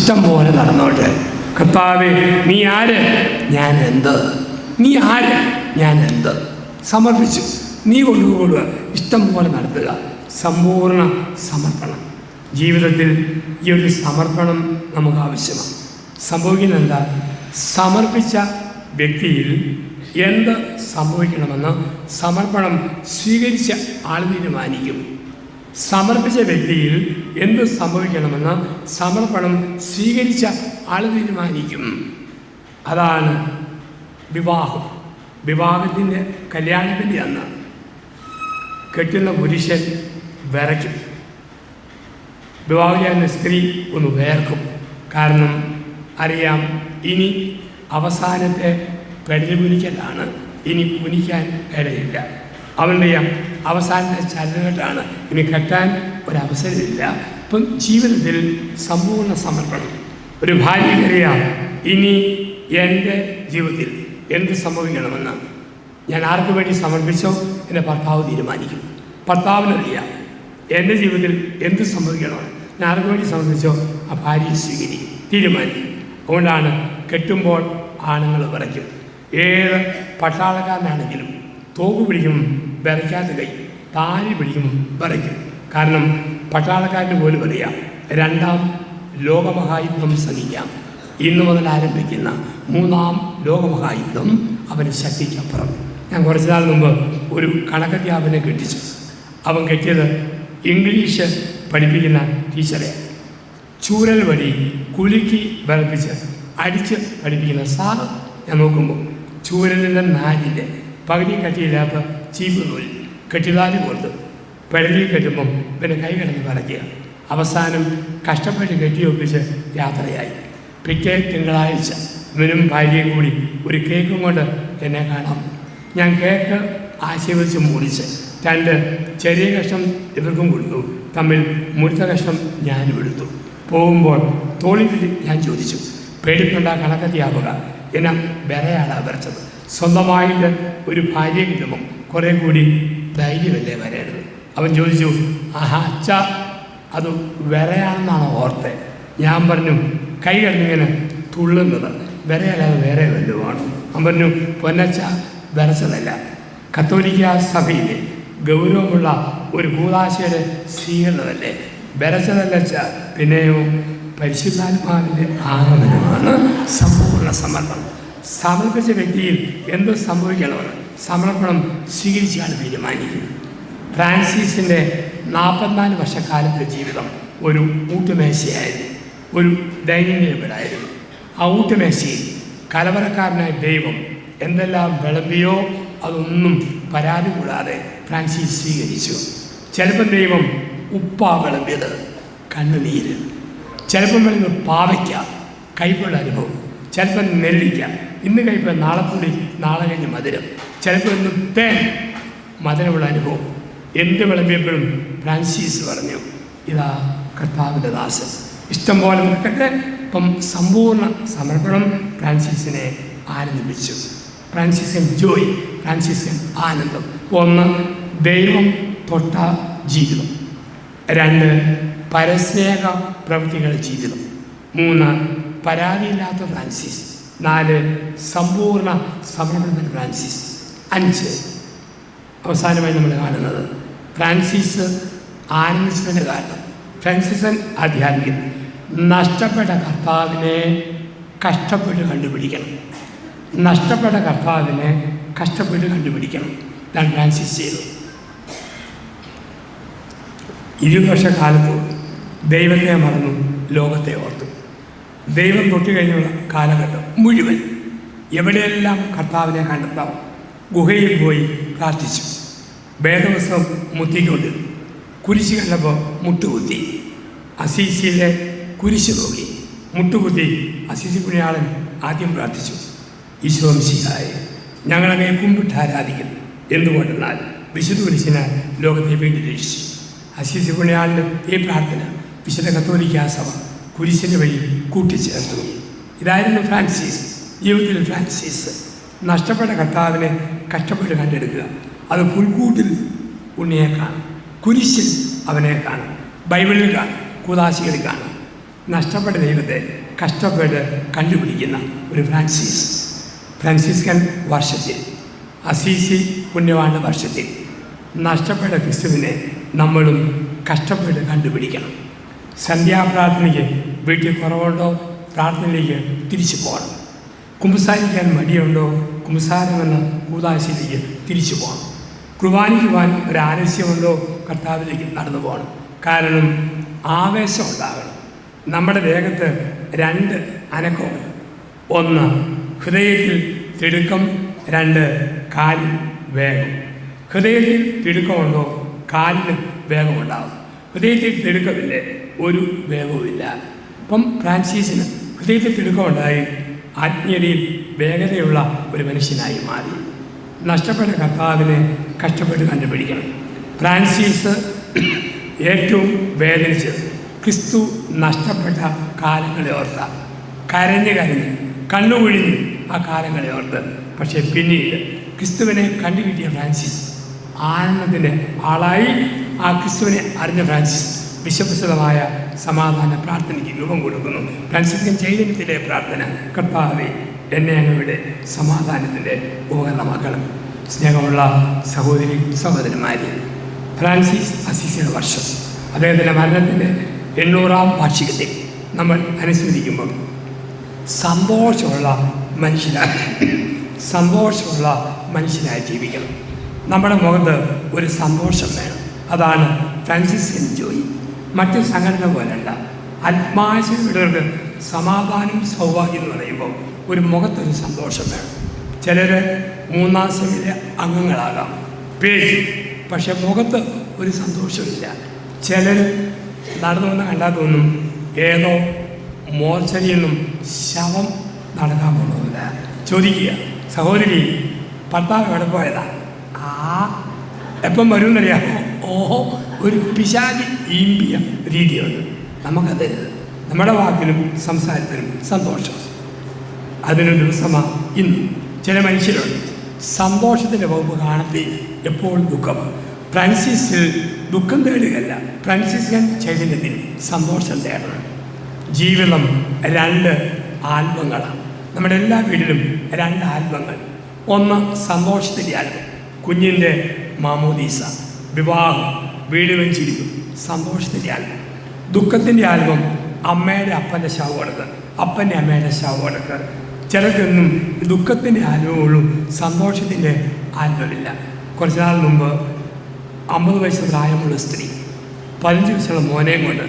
ഇഷ്ടം പോലെ നടന്നോട്ടെ. കർത്താവേ, നീ ആര്, ഞാൻ എന്ത്, നീ ആര്, ഞാൻ എന്ത് സമർപ്പിച്ചു. നീ കൊണ്ടുപോകുക, ഇഷ്ടം പോലെ നടത്തുക. സമ്പൂർണ്ണ സമർപ്പണം. ജീവിതത്തിൽ ഈ ഒരു സമർപ്പണം നമുക്ക് ആവശ്യമാണ്. സംഭവിക്കുന്നത് എന്താ? സമർപ്പിച്ച വ്യക്തിയിൽ എന്ത് സംഭവിക്കണമെന്ന് സമർപ്പണം സ്വീകരിച്ച ആൾ തീരുമാനിക്കും. സമർപ്പിച്ച വ്യക്തിയിൽ എന്ത് സംഭവിക്കണമെന്ന് സമർപ്പണം സ്വീകരിച്ച ആൾ തീരുമാനിക്കും. അതാണ് വിവാഹം. വിവാഹത്തിൻ്റെ കല്യാണത്തിൻ്റെ അന്ന് കെട്ടുന്ന പുരുഷൻ വിറയ്ക്കും, വിവാഹം ചെയ്യുന്ന സ്ത്രീ ഒന്ന് വേർക്കും. കാരണം അറിയാം, ഇനി അവസാനത്തെ പെടൽ കുനിക്കലാണ്, ഇനി കുനിക്കാൻ ഇടയില്ല. അവൻ്റെ അവസാനത്തെ ചലനഘട്ടമാണ്, ഇനി കെട്ടാൻ ഒരവസരമില്ല. ഇപ്പം ജീവിതത്തിൽ സമ്പൂർണ്ണ സമർപ്പണം. ഒരു ഭാര്യയ്ക്കറിയാം, ഇനി എൻ്റെ ജീവിതത്തിൽ എന്ത് സംഭവിക്കണമെന്ന് ഞാൻ ആർക്ക് വേണ്ടി സമർപ്പിച്ചോ എൻ്റെ ഭർത്താവ് തീരുമാനിക്കും. ഭർത്താവിനറിയാം എൻ്റെ ജീവിതത്തിൽ എന്ത് സംഭവിക്കണമെന്ന് ഞാൻ ആർക്ക് വേണ്ടി സമർപ്പിച്ചോ ആ ഭാര്യയെ സ്വീകരിക്കും, തീരുമാനിക്കും. അതുകൊണ്ടാണ് കെട്ടുമ്പോൾ ആണുങ്ങൾ വിറയ്ക്കും. ഏത് പട്ടാളക്കാരനാണെങ്കിലും തോക്ക് പിടിക്കും വിറയ്ക്കാത്ത കൈ, താലി പിടിക്കും വിറയ്ക്കും. കാരണം പട്ടാളക്കാരന് പോലും അറിയാം രണ്ടാം ലോകമഹായുദ്ധം സഹിക്കാം. ഇന്നു മുതൽ ആരംഭിക്കുന്ന മൂന്നാം ലോകമഹായുദ്ധം അവന് ശക്തിക്കപ്പുറം. ഞാൻ കുറച്ച് നാൾ മുമ്പ് ഒരു കണക്കധ്യാപനെ കെട്ടിച്ചു. അവൻ കെട്ടിയത് ഇംഗ്ലീഷ് പഠിപ്പിക്കുന്ന ടീച്ചറെ. ചൂരൽ വഴി കുലുക്കി വിറപ്പിച്ച് അടിച്ച് പഠിപ്പിക്കുന്ന സാറ്. ഞാൻ നോക്കുമ്പോൾ ചൂരലിൻ്റെ നാലിൻ്റെ പകുതി കട്ടിയില്ലാത്ത ചീപ്പ് നൂൽ കെട്ടിതാലി കൊണ്ട് പെടലിൽ കെട്ടുമ്പം പിന്നെ കൈ കിടന്ന് വിറയ്ക്കുക. അവസാനം കഷ്ടപ്പെട്ട് കെട്ടിയൊപ്പിച്ച് യാത്രയായി. പിറ്റേ തിങ്കളാഴ്ച ഇവനും ഭാര്യയും കൂടി ഒരു കേക്കും കൊണ്ട് എന്നെ കാണാം. ഞാൻ കേക്ക് ആശീർവദിച്ച് മുറിച്ച് 2 ചെറിയ കഷ്ണം ഇവർക്കും കൊടുത്തു. തമ്മിൽ മുറിച്ച കഷ്ണം ഞാനും എടുത്തു. പോകുമ്പോൾ തോളിൽ ഞാൻ ചോദിച്ചു, പേടിക്കൊണ്ട കണക്കധ്യാപക, എന്നെ വിറയാണ് വരച്ചത്. സ്വന്തമായിട്ട് ഒരു ഭാര്യ കിട്ടുമ്പം കുറേ കൂടി ധൈര്യമല്ലേ വരേണ്ടത്. അവൻ ചോദിച്ചു, ആഹാ അച്ഛ, അത് വിറയാണെന്നാണ് ഓർത്തെ. ഞാൻ പറഞ്ഞു, കൈ കഴിഞ്ഞിങ്ങനെ തുള്ളുന്നത് വിറയല്ലാതെ വേറെ വല്ലതുമാണ്. അവൻ പറഞ്ഞു, പൊന്നച്ച, വിറച്ചതല്ല, കത്തോലിക്ക സഭയിലെ ഗൗരവമുള്ള ഒരു കൂദാശയുടെ സ്വീകരണമല്ലേ, വിറച്ചതല്ലച്ച. പിന്നെയോ പരിശുദ്ധാത്മാവിൻ്റെ ആഗമനമാണ് സമ്പൂർണ്ണ സമർപ്പണം. സമർപ്പിച്ച വ്യക്തിയിൽ എന്ത് സംഭവിക്കണമെന്ന് സമർപ്പണം സ്വീകരിച്ചാണ് തീരുമാനിക്കുന്നത്. ഫ്രാൻസിസിൻ്റെ 44 വർഷക്കാലത്തെ ജീവിതം ഒരു ഊട്ടുമേശയായിരുന്നു, ഒരു ഡൈനിങ് ടേബിളായിരുന്നു. ആ ഊട്ടുമേശയിൽ കലവറക്കാരനായ ദൈവം എന്തെല്ലാം വിളമ്പിയോ അതൊന്നും പരാതി കൂടാതെ ഫ്രാൻസിസ് സ്വീകരിച്ചു. ചിലപ്പം ദൈവം ഉപ്പാ വിളമ്പിയത്, കണ്ണുനീര്. ചിലപ്പം വിളമ്പ് പാവയ്ക്ക, കയ്പുള്ള അനുഭവം. ചിലപ്പം നെല്ലിക്ക, ഇന്ന് കയ്പ്, നാളെ പുളി, നാളെ കഴിഞ്ഞ് മധുരം. ചിലപ്പോൾ ഇന്ന് തേൻ, മധുരമുള്ള അനുഭവം. എന്ത് വിളമ്പിയപ്പോഴും ഫ്രാൻസിസ് പറഞ്ഞു, ഇതാ കർത്താവിൻ്റെ ദാസൻ, ഇഷ്ടം പോലെ നിൽക്കട്ടെ. ഇപ്പം സമ്പൂർണ്ണ സമർപ്പണം ഫ്രാൻസിസിനെ ആനന്ദിപ്പിച്ചു. ഫ്രാൻസിസൻ ജോയ്, ഫ്രാൻസിസൻ ആനന്ദം. 1, ദൈവം തൊട്ട ജീവിതം. 2, പരസ്നേഹ പ്രവൃത്തികളുടെ ജീവിതം. 3, പരാതിയില്ലാത്ത ഫ്രാൻസിസ്. 4, സമ്പൂർണ്ണ സമർപ്പണത്തിന് ഫ്രാൻസിസ്. 5, അവസാനമായി നമ്മൾ കാണുന്നത് ഫ്രാൻസിസ് ആനന്ദിച്ചതിൻ്റെ കാരണം. ഫ്രാൻസിസൻ ആധ്യാത്മികൻ. നഷ്ടപ്പെട്ട കർത്താവിനെ കഷ്ടപ്പെട്ട് കണ്ടുപിടിക്കണം. നഷ്ടപ്പെട്ട കർത്താവിനെ കഷ്ടപ്പെട്ട് കണ്ടുപിടിക്കണം. ഇതാണ് ഫ്രാൻസിസ് ചെയ്തത്. 20 വർഷക്കാലത്ത് ദൈവത്തെ മറന്നു, ലോകത്തെ ഓർത്തു. ദൈവം തൊട്ട് കഴിഞ്ഞുള്ള കാലഘട്ടം മുഴുവൻ എവിടെയെല്ലാം കർത്താവിനെ കണ്ടെത്താം. ഗുഹയിൽ പോയി പ്രാർത്ഥിച്ചു. വേദവസ്ത്രം മുത്തിക്കൊണ്ട് കുരിശ് കണ്ടപ്പോൾ മുട്ടുകുത്തി. അസീസിയിലെ കുരിശ് നോക്കി മുട്ടുകുത്തി അസീസി പുണ്യാളൻ ആദ്യം പ്രാർത്ഥിച്ചു, ഈശോ മിശിഹായെ, ഞങ്ങളങ്ങനെ കുമ്പിട്ട് ആരാധിക്കും. എന്തുകൊണ്ടെന്നാൽ വിശുദ്ധ കുരിശിനാൽ ലോകത്തെ വീണ്ടും രക്ഷിച്ചു. അസീസി പുണ്യാളിൻ്റെ ഈ പ്രാർത്ഥന വിശുദ്ധ കത്തോലിക്കാ സഭ കുരിശിൻ്റെ വഴി കൂട്ടിച്ചേർത്തു. ഇതായിരുന്നു ഫ്രാൻസിസ്. ജീവിതത്തിൽ ഫ്രാൻസിസ് നഷ്ടപ്പെട്ട കർത്താവിനെ കഷ്ടപ്പെട്ട് കണ്ടെടുക്കുക. അത് പുൽക്കൂട്ടിൽ ഉണ്ണിയെ കാണും, കുരിശിൽ അവനെ കാണും, ബൈബിളിൽ കാണും, കൂദാശികളിൽ കാണും. നഷ്ടപ്പെട്ട ദൈവത്തെ കഷ്ടപ്പെട്ട് കണ്ടുപിടിക്കുന്ന ഒരു ഫ്രാൻസിസ്കൻ വർഷത്തിൽ, അസീസി പുണ്യവാന്റെ വർഷത്തിൽ നഷ്ടപ്പെട്ട ക്രിസ്തുവിനെ നമ്മളും കഷ്ടപ്പെട്ട് കണ്ടുപിടിക്കണം. സന്ധ്യാപ്രാർത്ഥനയ്ക്ക് വീട്ടിൽ കുറവുണ്ടോ, പ്രാർത്ഥനയിലേക്ക് തിരിച്ചു പോകണം. കുമ്പസാരിക്കാൻ മടിയുണ്ടോ, കുമ്പസാരമെന്ന കൂദാശയിലേക്ക് തിരിച്ചു പോകണം. കുർബാനയ്ക്കുവാൻ ഒരു ആലസ്യമുണ്ടോ, കർത്താവിലേക്ക് നടന്നു പോകണം. കാരണം ആവേശം ഉണ്ടാകണം. നമ്മുടെ ദേഹത്ത് 2 അനക്കമുണ്ട്. 1 ഹൃദയത്തിൽ തിടുക്കം, 2 കാലിൽ വേഗം. ഹൃദയത്തിൽ തിടുക്കമുണ്ടോ, കാലിന് വേഗമുണ്ടാകും. ഹൃദയത്തിൽ തിടുക്കമില്ലേ, ഒരു വേഗവുമില്ല. അപ്പം ഫ്രാൻസിസിന് ഹൃദയത്തിൽ തിടുക്കമുണ്ടായി ആത്മീയതയിൽ വേഗതയുള്ള ഒരു മനുഷ്യനായി മാറി. നഷ്ടപ്പെട്ട കർത്താവിനെ കഷ്ടപ്പെട്ട് കണ്ടുപിടിക്കണം. ഫ്രാൻസിസ് ഏറ്റവും വേദനിച്ചത് ക്രിസ്തു നഷ്ടപ്പെട്ട കാലങ്ങളെ ഓർത്ത, കരഞ്ഞ് കണ്ണുകുഴിഞ്ഞ് ആ കാലങ്ങളെ ഓർത്ത്. പക്ഷേ പിന്നീട് ക്രിസ്തുവിനെ കണ്ടുകിട്ടിയ ഫ്രാൻസിസ് ആനന്ദത്തിൻ്റെ ആളായി. ആ ക്രിസ്തുവിനെ അറിഞ്ഞ ഫ്രാൻസിസ് വിശ്വപ്രസിദ്ധമായ സമാധാന പ്രാർത്ഥനയ്ക്ക് രൂപം കൊടുക്കുന്നു. ഫ്രാൻസിസ്കൻ ചൈതന്യത്തിലെ പ്രാർത്ഥന, കർത്താവേ എന്നെ അങ്ങയുടെ സമാധാനത്തിൻ്റെ ഉപകരണമാക്കണം. സ്നേഹമുള്ള സഹോദരി സഹോദരന്മാരെ, ഫ്രാൻസിസ് അസീസിയുടെ വർഷം, അദ്ദേഹത്തിൻ്റെ മരണത്തിൻ്റെ 800-ാം വാർഷികത്തിൽ നമ്മൾ അനുസ്മരിക്കുമ്പോൾ സന്തോഷമുള്ള മനുഷ്യനായി ജീവിക്കണം. നമ്മുടെ മുഖത്ത് ഒരു സന്തോഷം വേണം. അതാണ് ഫ്രാൻസിസ്കൻ ജോയി. മറ്റു സംഘടന പോലല്ല. ആത്മാശയമുള്ളവർക്ക് സമാധാനം സൗഭാഗ്യം എന്ന് പറയുമ്പോൾ ഒരു മുഖത്തൊരു സന്തോഷം വേണം. ചിലർ 3-ാം ശ്രമിലെ അംഗങ്ങളാകാം, പേര്, പക്ഷെ മുഖത്ത് ഒരു സന്തോഷമില്ല. ചിലർ നടന്നു വന്ന് കണ്ടാൽ തോന്നും ഏതോ മോർച്ചറിയിൽ നിന്നും ശവം നടക്കാൻ പോകുന്നില്ല. ചോദിക്കുക, സഹോദരി ഭർത്താവ് എവിടെ പോയതാ? എപ്പം വരുമെന്നറിയാമോ? ഓഹോ, ഒരു പിശാചി ഈമ്പിയ രീതിയുണ്ട്. നമുക്കതരുത്. നമ്മുടെ വാക്കിനും സംസാരത്തിനും സന്തോഷം. അതിനൊരു ദിവസമാണ് ഇന്ന്. ചില മനുഷ്യരുണ്ട് സന്തോഷത്തിൻ്റെ വകുപ്പ് കാണത്തി, എപ്പോഴും ദുഃഖം. ഫ്രാൻസിസിൽ ദുഃഖം തേടുകയല്ല, ഫ്രാൻസിസ്കൻ ചൈതന്യത്തിൽ സന്തോഷം തേടണം. ജീവിതം 2 ആൽബങ്ങളാണ്. നമ്മുടെ എല്ലാ വീട്ടിലും 2 ആൽബങ്ങൾ. ഒന്ന് സന്തോഷത്തിൻ്റെ ആൽബം, കുഞ്ഞിൻ്റെ മാമോദീസ, വിവാഹം, വീട് വെച്ചിരിക്കും, സന്തോഷത്തിൻ്റെ ആൽബം. ദുഃഖത്തിൻ്റെ ആൽബം, അമ്മയുടെ അപ്പൻ്റെ ശവമടക്ക്, അപ്പൻ്റെ അമ്മയുടെ ശവമടക്ക്. ചിലർക്കൊന്നും ദുഃഖത്തിൻ്റെ ആൽബമുള്ളൂ, സന്തോഷത്തിൻ്റെ ആൽബമില്ല. കുറച്ച് നാൾ മുമ്പ് 50 വയസ്സ് പ്രായമുള്ള സ്ത്രീ 15 വയസ്സുള്ള മോനെയും കൊണ്ട്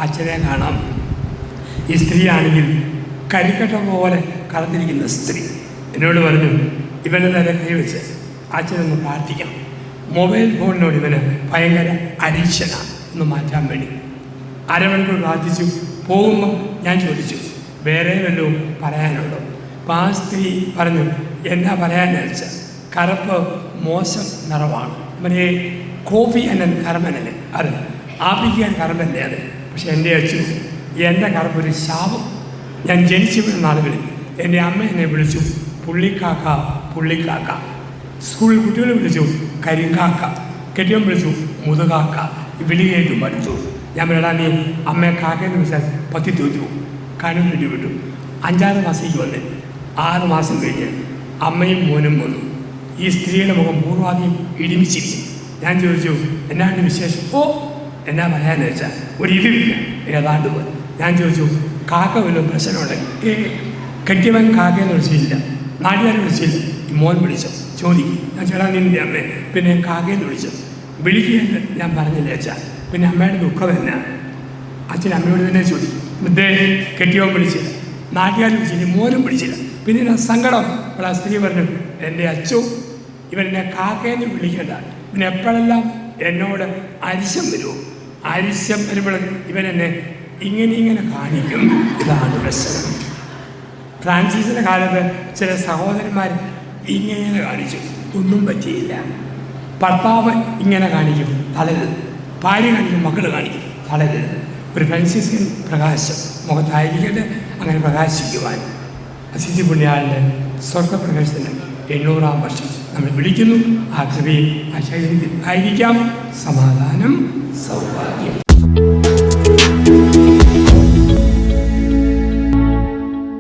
അച്ഛനെ കാണാം. ഈ സ്ത്രീയാണെങ്കിൽ കരിക്കട്ട പോലെ കറന്നിരിക്കുന്ന സ്ത്രീ എന്നോട് പറഞ്ഞു, ഇവൻ്റെ നേരെ കൈവച്ച് അച്ഛനൊന്ന് പ്രാർത്ഥിക്കണം. മൊബൈൽ ഫോണിനോട് ഇവന് ഭയങ്കര അഡിക്ഷനാണ്, ഒന്ന് മാറ്റാൻ വേണ്ടി. അരമണിക്കൂർ പ്രാർത്ഥിച്ചു. പോകുമ്പോൾ ഞാൻ ചോദിച്ചു, വേറെ വല്ലതും പറയാനുണ്ടോ? അപ്പോൾ ആ സ്ത്രീ പറഞ്ഞു, എന്നാ പറയാനെന്ന് വെച്ചാൽ കറുപ്പ് മോശം നിറവാണ്. മറ്റേ കോഫി അനൻ കർമ്മനല്ലേ, അത് ആപ്പിക്കാൻ കർമ്മല്ലേ അത്. പക്ഷെ എൻ്റെ അച്ഛൻ എൻ്റെ കറുപ്പൊരു ശാപം. ഞാൻ ജനിച്ചു വീണ നാളുകളിൽ എൻ്റെ അമ്മ എന്നെ വിളിച്ചു പുള്ളിക്കാക്ക, പുള്ളിക്കാക്ക. സ്കൂളിൽ കുട്ടികളെ വിളിച്ചു കരിക്കാക്ക, കെട്ടിയവൻ വിളിച്ചു മുതുകാക്ക. വിളി കേട്ടു മടുത്തു. ഞാൻ പറയടാ, നീ അമ്മയെ കാക്കയെന്ന് വിളിച്ചാൽ പത്തി തോറ്റു. കനു വേണ്ടി വിട്ടു. 5-6 മാസത്തേക്ക് വന്ന് 6 മാസം കഴിഞ്ഞ് അമ്മയും മോനും വന്നു. ഈ സ്ത്രീയുടെ മുഖം പൂർവാധികം ഇടിമിച്ചിരിക്കും. ഞാൻ ചോദിച്ചു, എന്നാണ് വിശേഷം? ഓ, എന്നാ പറയാന്ന് വെച്ചാൽ ഒരു ഇടിവില്ല, ഏതാണ്ട് പോയി. ഞാൻ ചോദിച്ചു, കാക്ക വല്ലതും പ്രശ്നമുണ്ടെങ്കിൽ? കെട്ടിയവൻ കാക്കയെന്ന് വിളിച്ചില്ല, നാട്ടുകാരെ വിളിച്ചില്ല, ഈ മോൻ വിളിച്ചോ ചോദിക്കും. ഞാൻ ചേട്ടാ നിൻ്റെ അമ്മേ, പിന്നെ കാക്കയെന്ന് വിളിച്ചു. വിളിക്കുകയെന്ന് ഞാൻ പറഞ്ഞില്ല അച്ഛാ. പിന്നെ അമ്മയുടെ ദുഃഖം എന്നാ? അച്ഛൻ അമ്മയോട് തന്നെ ചോദിക്കും. ഇതേ കെട്ടിയവൻ വിളിച്ചില്ല, നാട്ടുകാർ വിളിച്ചില്ല, മോനും വിളിച്ചില്ല, പിന്നെ ഞാൻ സങ്കടം. അപ്പോൾ ആ സ്ത്രീ പറഞ്ഞു, എൻ്റെ അച്ഛോ ഇവൻ എന്നെ കാക്കയെന്ന് വിളിക്കണ്ട, പിന്നെ എപ്പോഴെല്ലാം എന്നോട് അരിശം വരുമോ, അരിശം വരുമ്പോൾ ഇവൻ എന്നെ ഇങ്ങനെ കാണിക്കും. ഇതാണ് പ്രശ്നം. ഫ്രാൻസിസിൻ്റെ കാലത്ത് ചില സഹോദരന്മാർ ഇങ്ങനെ കാണിച്ചു, ഒന്നും പറ്റിയില്ല. ഭർത്താവ് ഇങ്ങനെ കാണിക്കും, തളരരുത്. ഭാര്യ കാണിക്കും, മക്കൾ കാണിക്കും, തളരരുത്. ഒരു ഫ്രാൻസിസ്കൻ പ്രകാശം മുഖത്തായിരിക്കട്ടെ, അങ്ങനെ പ്രകാശിക്കുവാൻ അസീസി പുണ്യാളിൻ്റെ സ്വർഗപ്രകാശത്തിന് 800-ാം വർഷം നമ്മൾ വിളിക്കുന്നു. ആ കൃപയിൽ ആ ശൈലിയിൽ ആയിരിക്കാം സമാധാനം, സൗഭാഗ്യം.